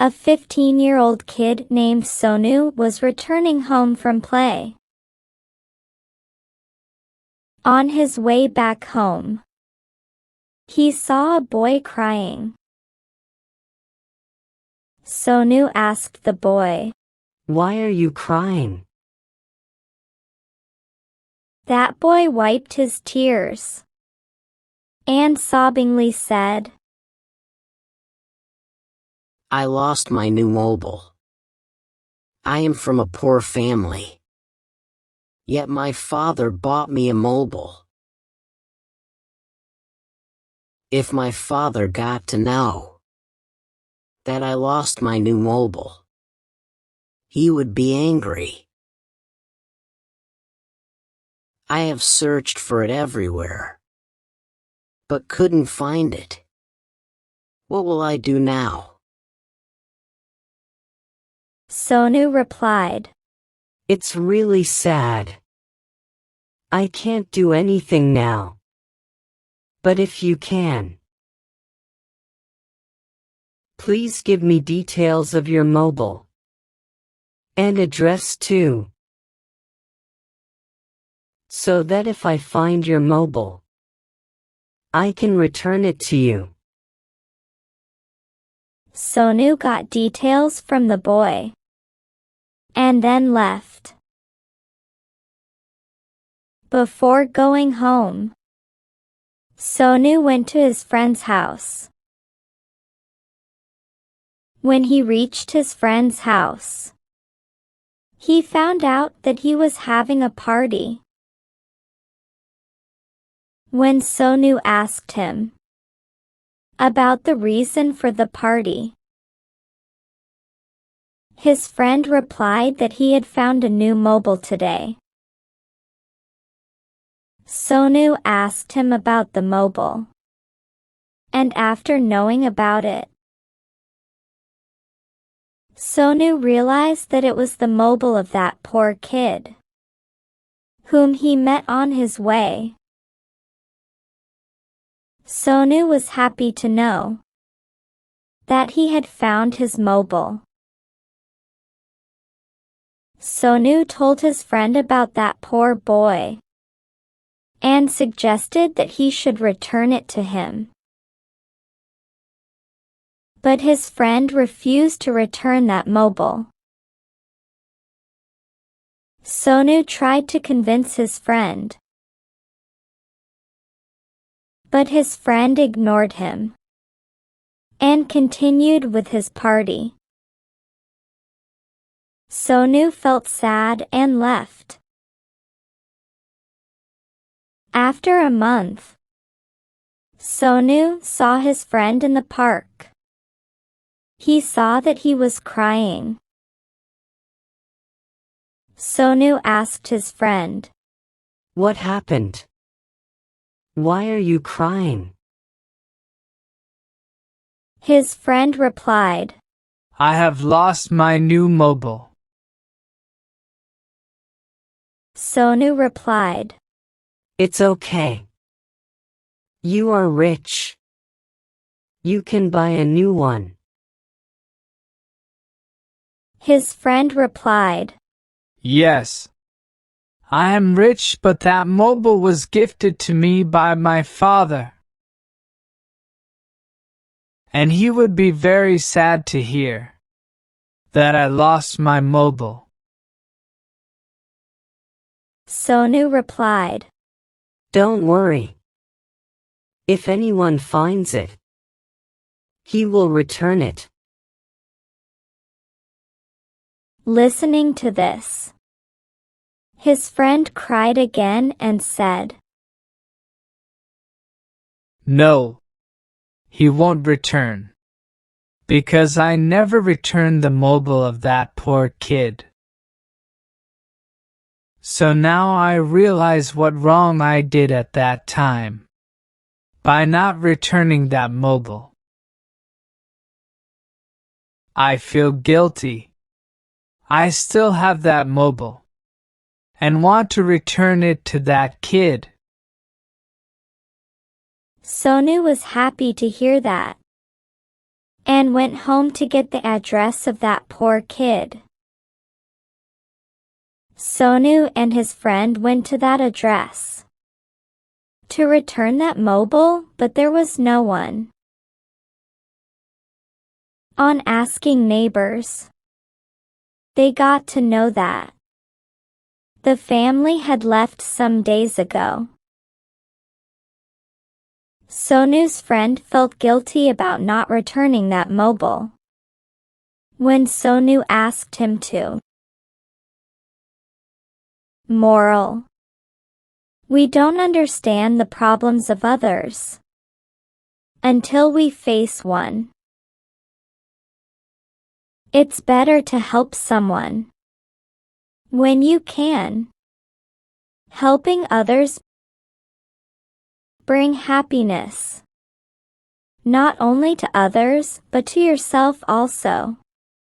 A 15-year-old kid named Sonu was returning home from play. On his way back home, he saw a boy crying. Sonu asked the boy, "Why are you crying?" That boy wiped his tears and sobbingly said, "I lost my new mobile. I am from a poor family. Yet my father bought me a mobile. If my father got to know that I lost my new mobile, he would be angry. I have searched for it everywhere, but couldn't find it. What will I do now?" Sonu replied, "It's really sad. I can't do anything now. But if you can, please give me details of your mobile. And address too. So that if I find your mobile, I can return it to you." Sonu got details from the boy and then left. Before going home, Sonu went to his friend's house. When he reached his friend's house, he found out that he was having a party. When Sonu asked him about the reason for the party, his friend replied that he had found a new mobile today. Sonu asked him about the mobile, and after knowing about it, Sonu realized that it was the mobile of that poor kid, whom he met on his way. Sonu was happy to know that he had found his mobile. Sonu told his friend about that poor boy and suggested that he should return it to him. But his friend refused to return that mobile. Sonu tried to convince his friend, but his friend ignored him and continued with his party. Sonu felt sad and left. After a month, Sonu saw his friend in the park. He saw that he was crying. Sonu asked his friend, "What happened? Why are you crying?" His friend replied, "I have lost my new mobile." Sonu replied, "It's okay. You are rich. You can buy a new one." His friend replied, "Yes. I am rich, but that mobile was gifted to me by my father. And he would be very sad to hear that I lost my mobile." Sonu replied, "Don't worry. If anyone finds it, he will return it." Listening to this, his friend cried again and said, "No, he won't return, because I never returned the mobile of that poor kid. So now I realize what wrong I did at that time by not returning that mobile. I feel guilty. I still have that mobile and want to return it to that kid." Sonu was happy to hear that and went home to get the address of that poor kid. Sonu and his friend went to that address to return that mobile, but there was no one. On asking neighbors, they got to know that the family had left some days ago. Sonu's friend felt guilty about not returning that mobile when Sonu asked him to. Moral: we don't understand the problems of others until we face one. It's better to help someone when you can. Helping others bring happiness, not only to others, but to yourself also.